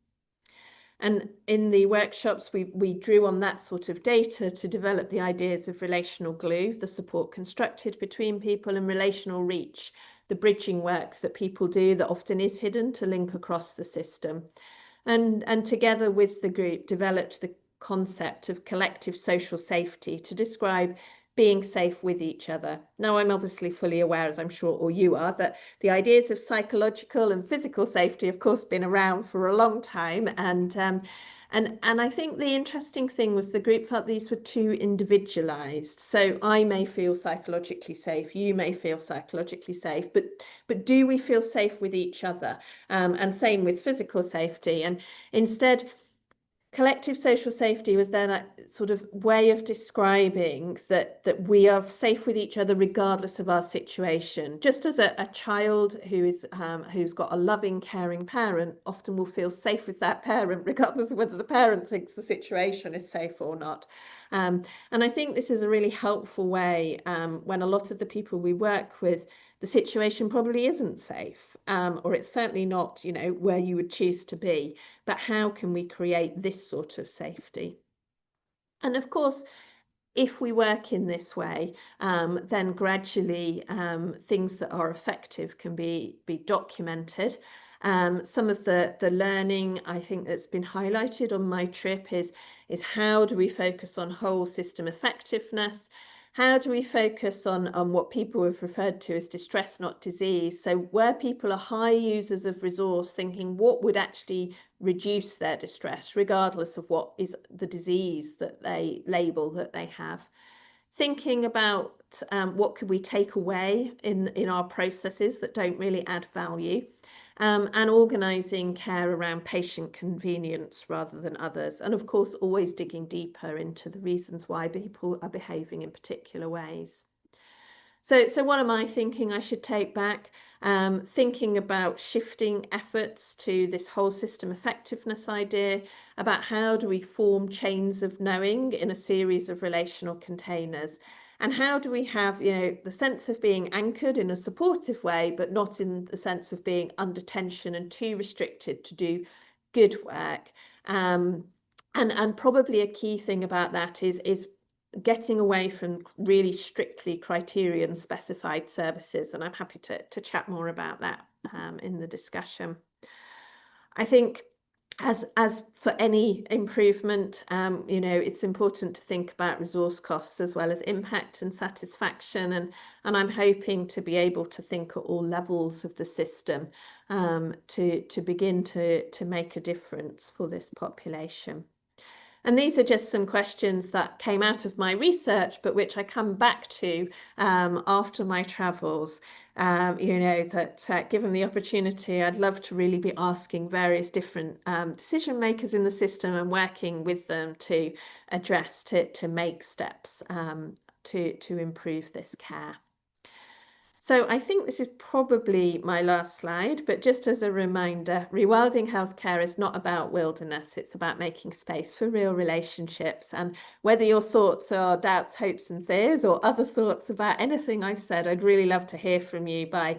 And in the workshops, we drew on that sort of data to develop the ideas of relational glue, the support constructed between people, and relational reach, the bridging work that people do that often is hidden to link across the system. And together with the group developed the concept of collective social safety to describe being safe with each other. Now, I'm obviously fully aware, as I'm sure all you are, that the ideas of psychological and physical safety, of course, been around for a long time. And I think the interesting thing was the group felt these were too individualized. So I may feel psychologically safe, you may feel psychologically safe, but do we feel safe with each other? And same with physical safety. And instead, collective social safety was then a sort of way of describing that we are safe with each other regardless of our situation. Just as a child who's got a loving, caring parent often will feel safe with that parent regardless of whether the parent thinks the situation is safe or not. And I think this is a really helpful way when a lot of the people we work with, the situation probably isn't safe, or it's certainly not, you know, where you would choose to be, but how can we create this sort of safety? And of course, if we work in this way, then gradually things that are effective can be documented. Some of the learning I think that's been highlighted on my trip is how do we focus on whole system effectiveness? How do we focus on what people have referred to as distress, not disease? So where people are high users of resource, thinking what would actually reduce their distress, regardless of what is the disease that they label that they have. Thinking about at what could we take away in our processes that don't really add value, and organising care around patient convenience rather than others. And of course, always digging deeper into the reasons why people are behaving in particular ways. So what am I thinking I should take back? Thinking about shifting efforts to this whole system effectiveness idea, about how do we form chains of knowing in a series of relational containers, and how do we have, the sense of being anchored in a supportive way, but not in the sense of being under tension and too restricted to do good work. And probably a key thing about that is getting away from really strictly criterion specified services. And I'm happy to chat more about that in the discussion. I think as for any improvement, it's important to think about resource costs as well as impact and satisfaction. And I'm hoping to be able to think at all levels of the system to begin to make a difference for this population. And these are just some questions that came out of my research, but which I come back to after my travels. Given the opportunity, I'd love to really be asking various different decision makers in the system and working with them to address, to make steps to improve this care. So I think this is probably my last slide, but just as a reminder, rewilding healthcare is not about wilderness. It's about making space for real relationships. And whether your thoughts are doubts, hopes and fears or other thoughts about anything I've said, I'd really love to hear from you by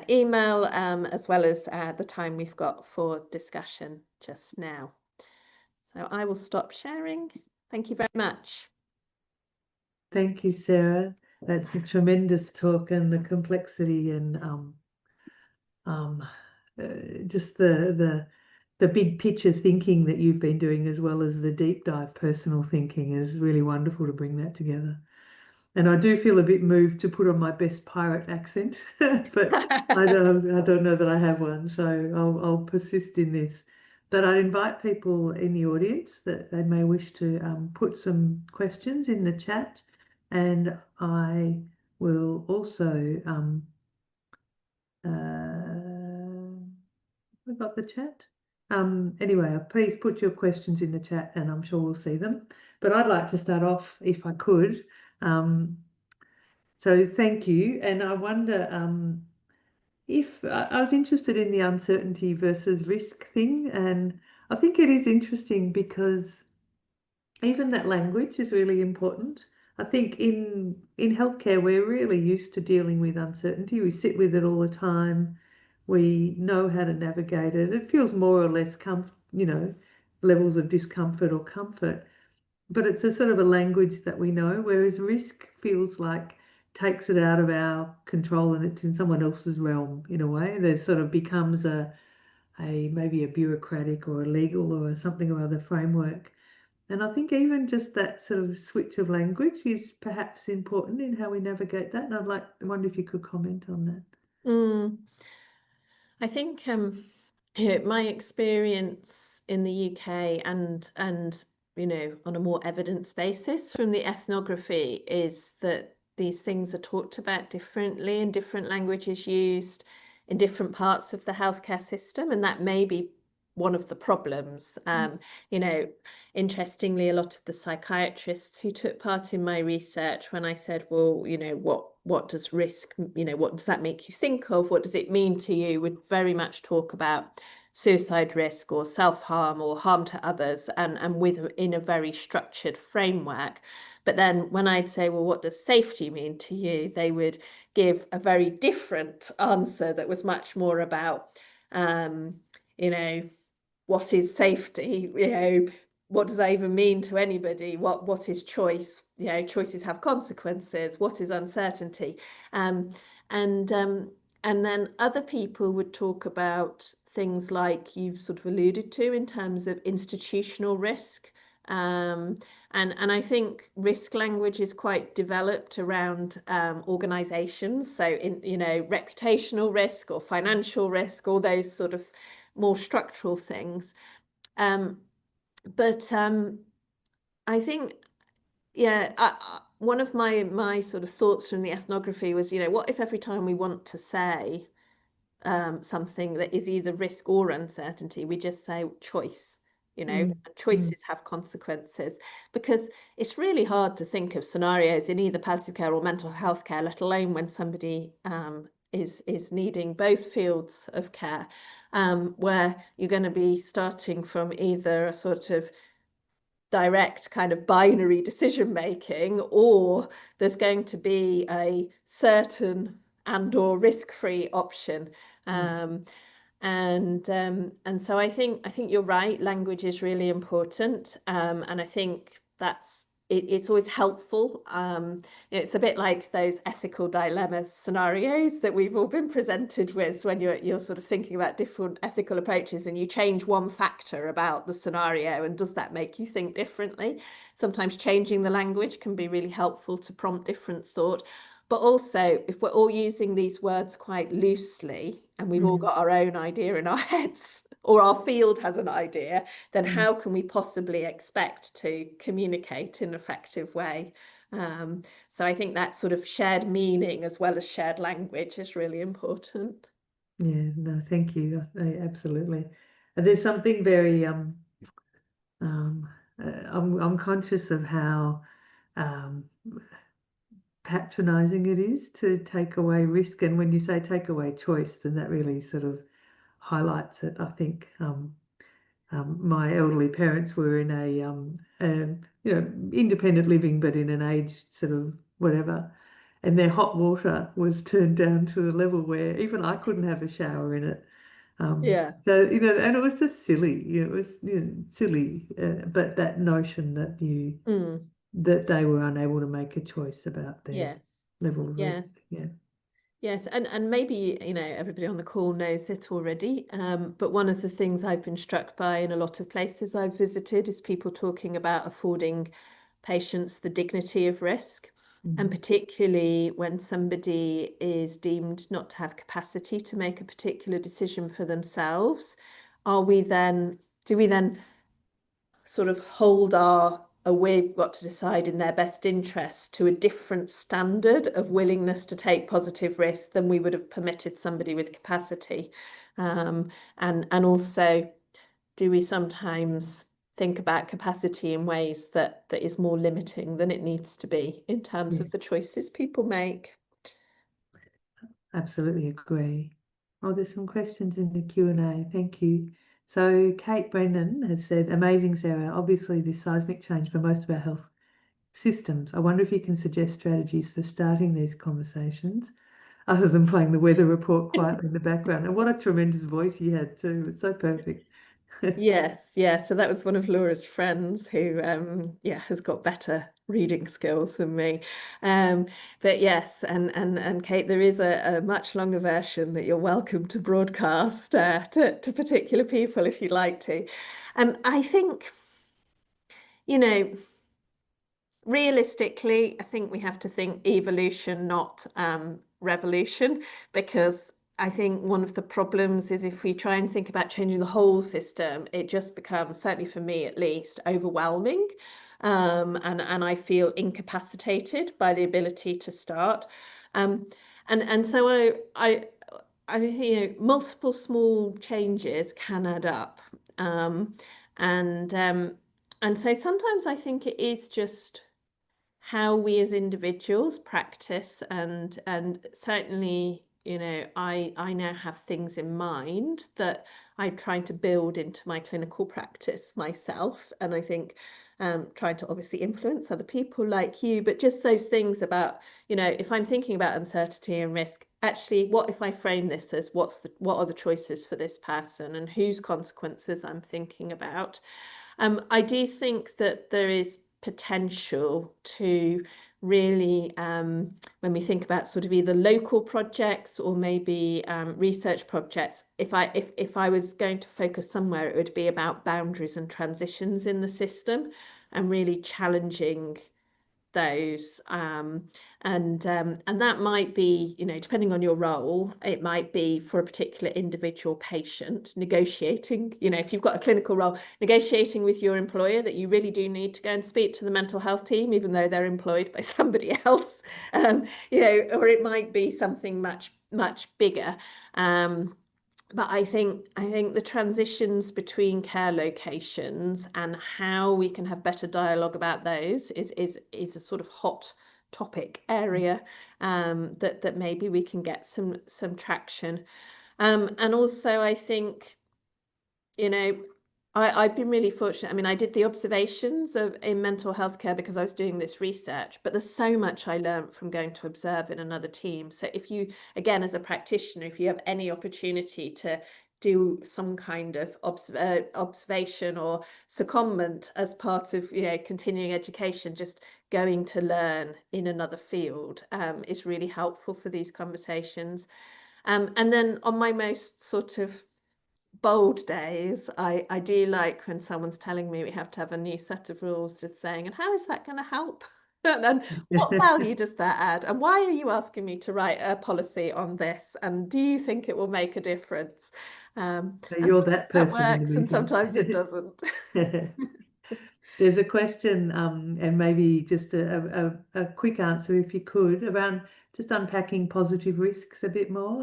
email, as well as the time we've got for discussion just now. So I will stop sharing. Thank you very much. Thank you, Sarah. That's a tremendous talk, and the complexity and just the big picture thinking that you've been doing, as well as the deep dive personal thinking, is really wonderful to bring that together. And I do feel a bit moved to put on my best pirate accent, but I don't know that I have one, so I'll persist in this. But I'd invite people in the audience that they may wish to put some questions in the chat, and I will also we got the chat. Anyway, please put your questions in the chat and I'm sure we'll see them. But I'd like to start off, if I could. So thank you. And I wonder if I was interested in the uncertainty versus risk thing. And I think it is interesting because even that language is really important. I think in healthcare, we're really used to dealing with uncertainty. We sit with it all the time. We know how to navigate it. It feels more or less levels of discomfort or comfort, but it's a sort of a language that we know, whereas risk feels like takes it out of our control and it's in someone else's realm in a way. There sort of becomes maybe a bureaucratic or a legal or something or other framework. And I think even just that sort of switch of language is perhaps important in how we navigate that. And I wonder if you could comment on that. I think my experience in the UK and on a more evidence basis from the ethnography is that these things are talked about differently and different languages used in different parts of the healthcare system, and that may be one of the problems. Interestingly, a lot of the psychiatrists who took part in my research, when I said, well, what does risk, what does that make you think of? What does it mean to you? Would very much talk about suicide risk or self-harm or harm to others, and in a very structured framework. But then when I'd say, well, what does safety mean to you? They would give a very different answer that was much more about, what is safety? What does that even mean to anybody? What is choice? Choices have consequences. What is uncertainty? And then other people would talk about things like you've sort of alluded to in terms of institutional risk. And I think risk language is quite developed around organizations. So reputational risk or financial risk, all those sort of more structural things. But I think, one of my sort of thoughts from the ethnography was, what if every time we want to say something that is either risk or uncertainty, we just say choice, and choices have consequences, because it's really hard to think of scenarios in either palliative care or mental health care, let alone when somebody is needing both fields of care, where you're going to be starting from either a sort of direct kind of binary decision making, or there's going to be a certain and or risk-free option. And so I think you're right, language is really important, and I think it's always helpful. It's a bit like those ethical dilemma scenarios that we've all been presented with when you're sort of thinking about different ethical approaches, and you change one factor about the scenario, and does that make you think differently? Sometimes changing the language can be really helpful to prompt different thought. But also, if we're all using these words quite loosely and we've all got our own idea in our heads, or our field has an idea, then how can we possibly expect to communicate in an effective way? So I think that sort of shared meaning as well as shared language is really important. Yeah, no, thank you. Absolutely. There's something very I'm conscious of how patronizing it is to take away risk, and when you say take away choice, then that really sort of highlights it. I think my elderly parents were in a independent living, but in an aged sort of whatever, and their hot water was turned down to a level where even I couldn't have a shower in it. So, and it was just silly. It was silly, but that notion that that they were unable to make a choice about their level of risk. Yeah. Yes, and maybe, everybody on the call knows it already, but one of the things I've been struck by in a lot of places I've visited is people talking about affording patients the dignity of risk, and particularly when somebody is deemed not to have capacity to make a particular decision for themselves, do we then sort of hold we've got to decide in their best interest to a different standard of willingness to take positive risks than we would have permitted somebody with capacity? And also, do we sometimes think about capacity in ways that is more limiting than it needs to be in terms of the choices people make? Absolutely agree. Oh, there's some questions in the Q&A. Thank you. So Kate Brennan has said, amazing, Sarah. Obviously, this seismic change for most of our health systems. I wonder if you can suggest strategies for starting these conversations other than playing the weather report quietly in the background. And what a tremendous voice you had too. It's so perfect. Yes. So that was one of Laura's friends who, has got better reading skills than me. But yes, and Kate, there is a much longer version that you're welcome to broadcast to particular people if you'd like to. I think, realistically, I think we have to think evolution, not revolution, because I think one of the problems is if we try and think about changing the whole system, it just becomes, certainly for me at least, overwhelming. And I feel incapacitated by the ability to start. And so I multiple small changes can add up. And so sometimes I think it is just how we as individuals practice, and certainly I now have things in mind that I'm trying to build into my clinical practice myself, and I think trying to obviously influence other people like you, but just those things about if I'm thinking about uncertainty and risk, actually what if I frame this as what are the choices for this person and whose consequences I'm thinking about. I do think that there is potential to really, when we think about sort of either local projects or maybe research projects, if I was going to focus somewhere, it would be about boundaries and transitions in the system, and really challenging those, and that might be, you know, depending on your role, it might be for a particular individual patient, negotiating, you know, if you've got a clinical role, negotiating with your employer that you really do need to go and speak to the mental health team, even though they're employed by somebody else, you know, or it might be something much bigger. But I think the transitions between care locations and how we can have better dialogue about those is a sort of hot topic area, that maybe we can get some traction. And also I think, you know, I've been really fortunate. I mean, I did the observations in mental health care because I was doing this research, but there's so much I learned from going to observe in another team. So if you, again, as a practitioner, if you have any opportunity to do some kind of observation or secondment as part of, you know, continuing education, just going to learn in another field is really helpful for these conversations. And then on my most sort of bold days, I do like when someone's telling me we have to have a new set of rules, just saying, and how is that going to help? And what value does that add? And why are you asking me to write a policy on this? And do you think it will make a difference? So you're that person that works, and sometimes it doesn't. There's a question, and maybe just a quick answer if you could, around just unpacking positive risks a bit more.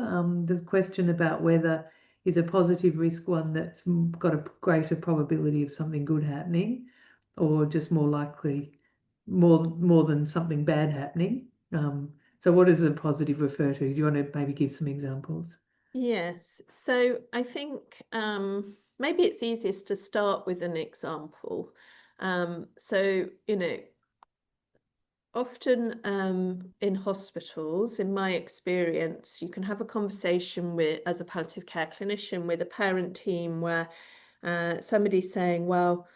There's a question about whether is a positive risk one that's got a greater probability of something good happening, or just more likely, more than something bad happening. So what does a positive refer to? Do you want to maybe give some examples? Yes, so I think maybe it's easiest to start with an example. So, you know, often in hospitals, in my experience, you can have a conversation with, as a palliative care clinician, with a parent team where somebody's saying, well,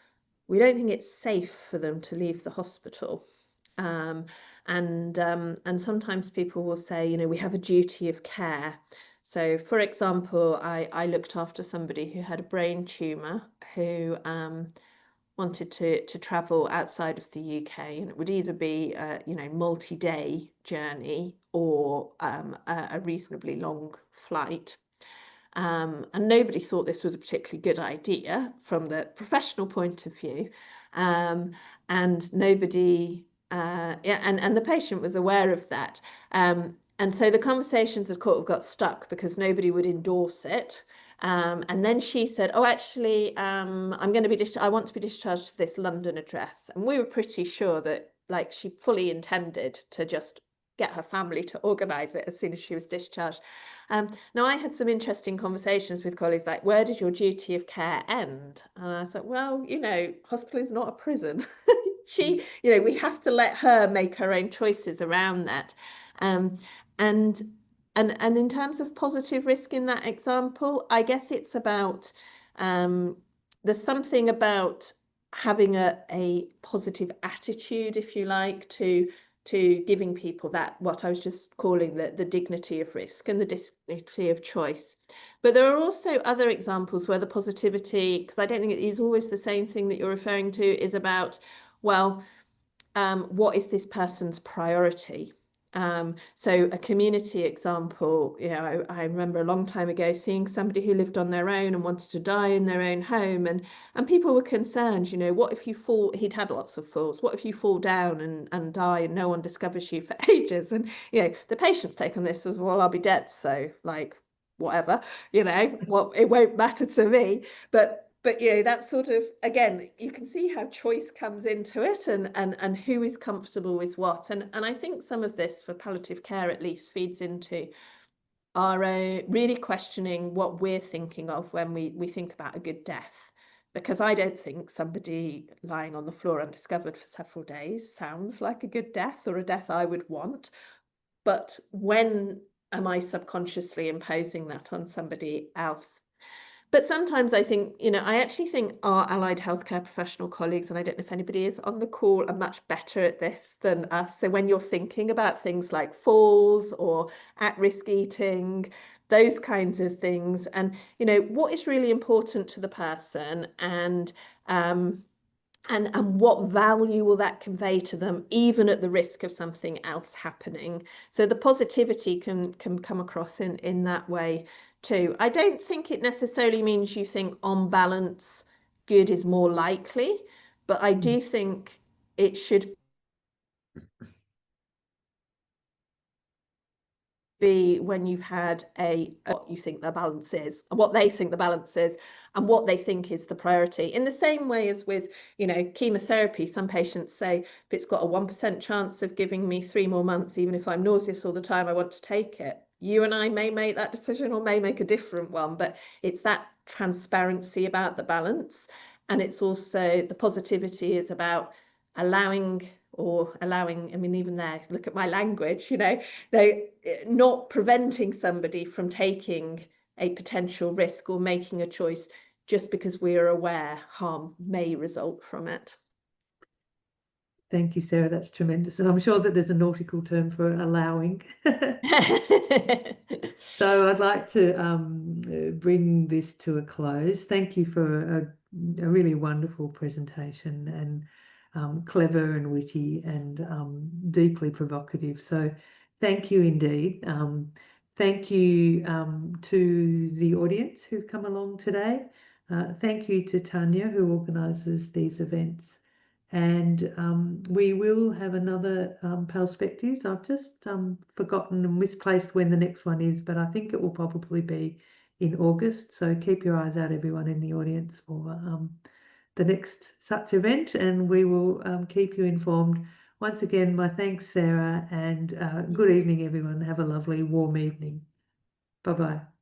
we don't think it's safe for them to leave the hospital. And sometimes people will say, you know, we have a duty of care. So, for example, I looked after somebody who had a brain tumour, who wanted to travel outside of the UK, and it would either be a, you know, multi-day journey or a reasonably long flight. And nobody thought this was a particularly good idea from the professional point of view. And nobody, and the patient was aware of that. And so the conversations of course got stuck because nobody would endorse it. And then she said, oh, actually, I'm going to be, I want to be discharged to this London address. And we were pretty sure that, like, she fully intended to just get her family to organise it as soon as she was discharged. Now, I had some interesting conversations with colleagues like, where does your duty of care end? And I said, well, you know, hospital is not a prison. You know, we have to let her make her own choices around that. And in terms of positive risk in that example, I guess it's about, there's something about having a positive attitude, if you like, to giving people that, what I was just calling the dignity of risk and the dignity of choice. But there are also other examples where the positivity, because I don't think it is always the same thing that you're referring to, is about, well, what is this person's priority? So a community example, you know, I remember a long time ago seeing somebody who lived on their own and wanted to die in their own home, and people were concerned, you know, what if you fall, he'd had lots of falls, what if you fall down and die and no one discovers you for ages? And, you know, the patient's take on this was, well, I'll be dead, so, like, whatever, you know, well, it won't matter to me. But you know, that sort of, again, you can see how choice comes into it, and who is comfortable with what. And I think some of this, for palliative care at least, feeds into our really questioning what we're thinking of when we think about a good death. Because I don't think somebody lying on the floor undiscovered for several days sounds like a good death or a death I would want. But when am I subconsciously imposing that on somebody else? But sometimes I think, you know, I actually think our allied healthcare professional colleagues, and I don't know if anybody is on the call, are much better at this than us. So when you're thinking about things like falls or at-risk eating, those kinds of things, and, you know, what is really important to the person, and And what value will that convey to them, even at the risk of something else happening? So the positivity can come across in that way too. I don't think it necessarily means you think on balance good is more likely, but I do think it should be when you've had what you think the balance is, and what they think the balance is, and what they think is the priority. In the same way as with, you know, chemotherapy, some patients say, if it's got a 1% chance of giving me 3 more months, even if I'm nauseous all the time, I want to take it. You and I may make that decision or may make a different one, but it's that transparency about the balance. And it's also the positivity is about allowing, I mean, even there, look at my language, you know, they not preventing somebody from taking a potential risk or making a choice just because we are aware harm may result from it. Thank you, Sarah. That's tremendous. And I'm sure that there's a nautical term for allowing. So I'd like to bring this to a close. Thank you for a really wonderful presentation, and clever and witty and deeply provocative. So thank you indeed. Thank you to the audience who've come along today. Thank you to Tanya, who organises these events. And we will have another Perspectives. I've just forgotten and misplaced when the next one is, but I think it will probably be in August. So keep your eyes out, everyone in the audience, for the next such event, and we will keep you informed. Once again, my thanks, Sarah, and good evening, everyone. Have a lovely warm evening. Bye-bye.